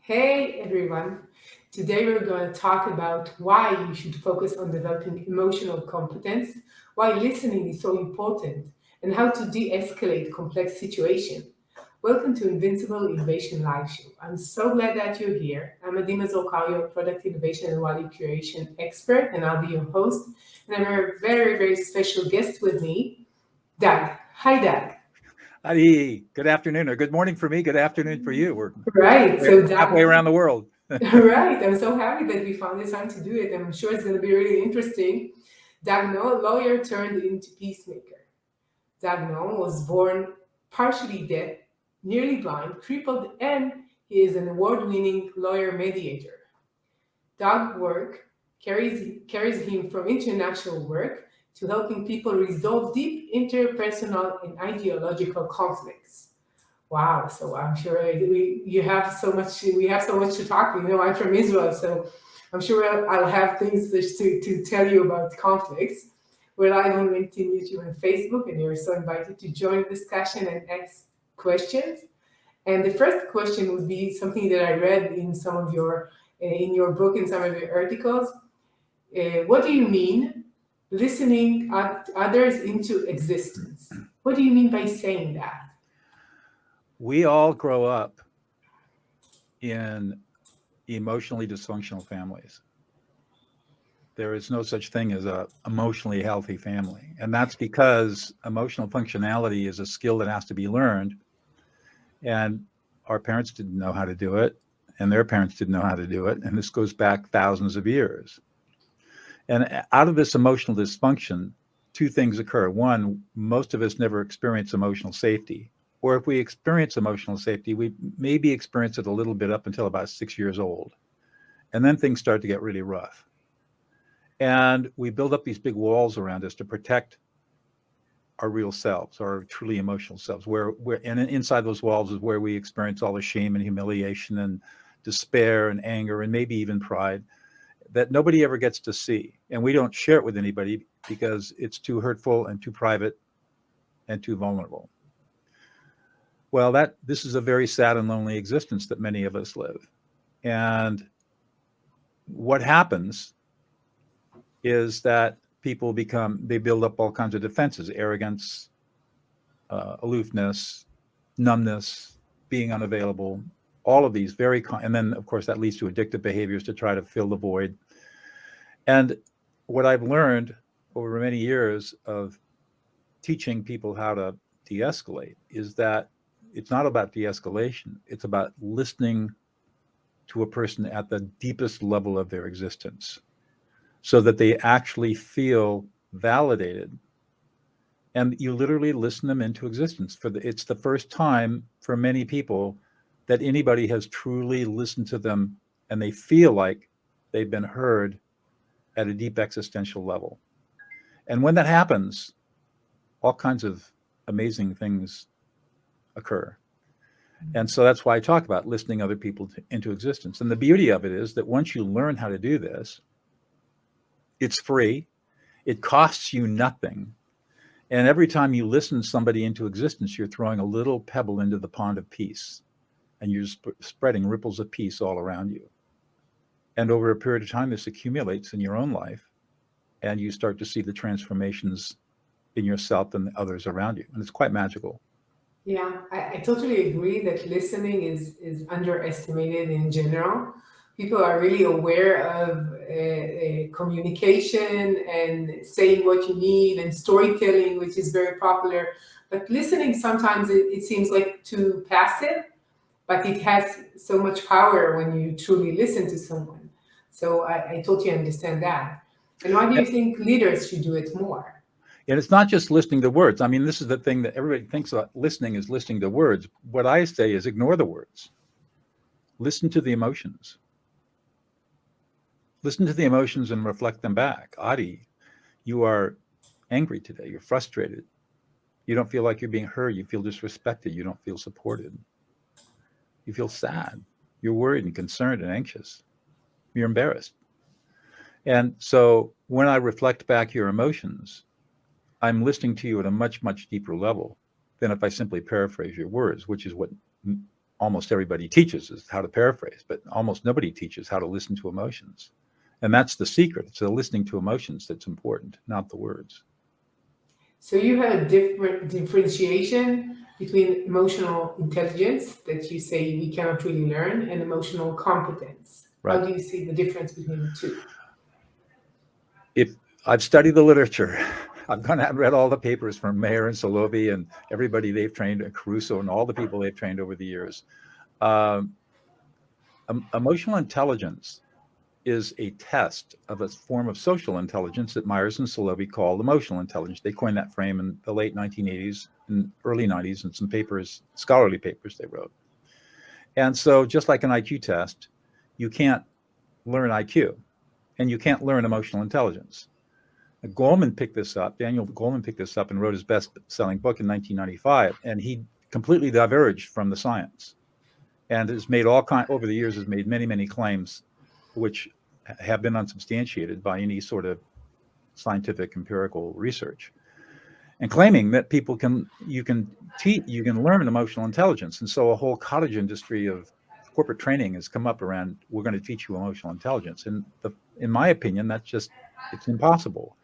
Hey everyone! Today we're going to talk about why you should focus on developing emotional competence, why listening is so important, and how to de escalate complex situations. Welcome to Invincible Innovation Live Show. I'm so glad that you're here. I'm Mazor, Kario, product innovation and value creation expert, and I'll be your host. And I have a very, very special guest with me, Doug. Hi, Doug. Adi, good afternoon or good morning for me. Good afternoon for you. We're Right. halfway, So, halfway Doug, around the world. right. I'm so happy that we found the time to do it. I'm sure it's going to be really interesting. Doug Noll, lawyer turned into peacemaker. Doug Noll was born partially deaf, nearly blind, crippled, and he is an award-winning lawyer mediator. Doug work carries him from international work to helping people resolve deep interpersonal and ideological conflicts. Wow. So I'm sure you have so much. We have so much to talk. I'm from Israel, so I'm sure I'll have things to tell you about conflicts. We're live on LinkedIn, YouTube, and Facebook, and you're so invited to join the discussion and ask questions. And the first question would be something that I read in some of your in your book, in some of your articles. What do you mean listening others into existence? What do you mean by saying that? We all grow up in emotionally dysfunctional families. There is no such thing as a emotionally healthy family. And that's because emotional functionality is a skill that has to be learned. And our parents didn't know how to do it, and their parents didn't know how to do it. And this goes back thousands of years. And out of this emotional dysfunction, two things occur. One, most of us never experience emotional safety. Or if we experience emotional safety, we maybe experience it a little bit up until about 6 years old. And then things start to get really rough. And we build up these big walls around us to protect our real selves, our truly emotional selves, and inside those walls is where we experience all the shame and humiliation and despair and anger and maybe even pride that nobody ever gets to see. And we don't share it with anybody because it's too hurtful and too private and too vulnerable. Well, this is a very sad and lonely existence that many of us live. And what happens is that they build up all kinds of defenses: arrogance, aloofness, numbness, being unavailable, all of these and then of course that leads to addictive behaviors to try to fill the void. And what I've learned over many years of teaching people how to de-escalate is that it's not about de-escalation. It's about listening to a person at the deepest level of their existence so that they actually feel validated. And you literally listen them into existence. It's the first time for many people that anybody has truly listened to them and they feel like they've been heard at a deep existential level. And when that happens, all kinds of amazing things occur. And so that's why I talk about listening other people into existence. And the beauty of it is that once you learn how to do this, it's free. It costs you nothing. And every time you listen somebody into existence, you're throwing a little pebble into the pond of peace. And you're spreading ripples of peace all around you. And over a period of time, this accumulates in your own life. And you start to see the transformations in yourself and the others around you. And it's quite magical. Yeah, I totally agree that listening is underestimated in general. People are really aware of communication and saying what you need and storytelling, which is very popular. But listening sometimes it seems like too passive, but it has so much power when you truly listen to someone. So I totally understand that. And why do you think leaders should do it more? And it's not just listening to words. I mean, this is the thing that everybody thinks about listening is listening to words. What I say is ignore the words. Listen to the emotions. Listen to the emotions and reflect them back. Adi, you are angry today. You're frustrated. You don't feel like you're being heard. You feel disrespected. You don't feel supported. You feel sad. You're worried and concerned and anxious. You're embarrassed. And so when I reflect back your emotions, I'm listening to you at a much, much deeper level than if I simply paraphrase your words, which is what almost everybody teaches is how to paraphrase, but almost nobody teaches how to listen to emotions. And that's the secret. It's the listening to emotions that's important, not the words. So you have a different differentiation between emotional intelligence that you say we cannot really learn and emotional competence. How Right. do you see the difference between the two? If I've studied the literature, I've gone out and read all the papers from Mayer and Solovey and everybody they've trained, and Caruso and all the people they've trained over the years. Um, Emotional intelligence is a test of a form of social intelligence that Myers and Solovey called emotional intelligence. They coined that frame in the late 1980s and early 90s in some papers, scholarly papers they wrote. And so, just like an IQ test, you can't learn IQ and you can't learn emotional intelligence. Goleman picked this up. Daniel Goleman picked this up and wrote his best-selling book in 1995, and he completely diverged from the science, and has made over the years has made many claims, which have been unsubstantiated by any sort of scientific empirical research, and claiming that you can learn emotional intelligence, and so a whole cottage industry of corporate training has come up around we're going to teach you emotional intelligence, and in my opinion, it's impossible.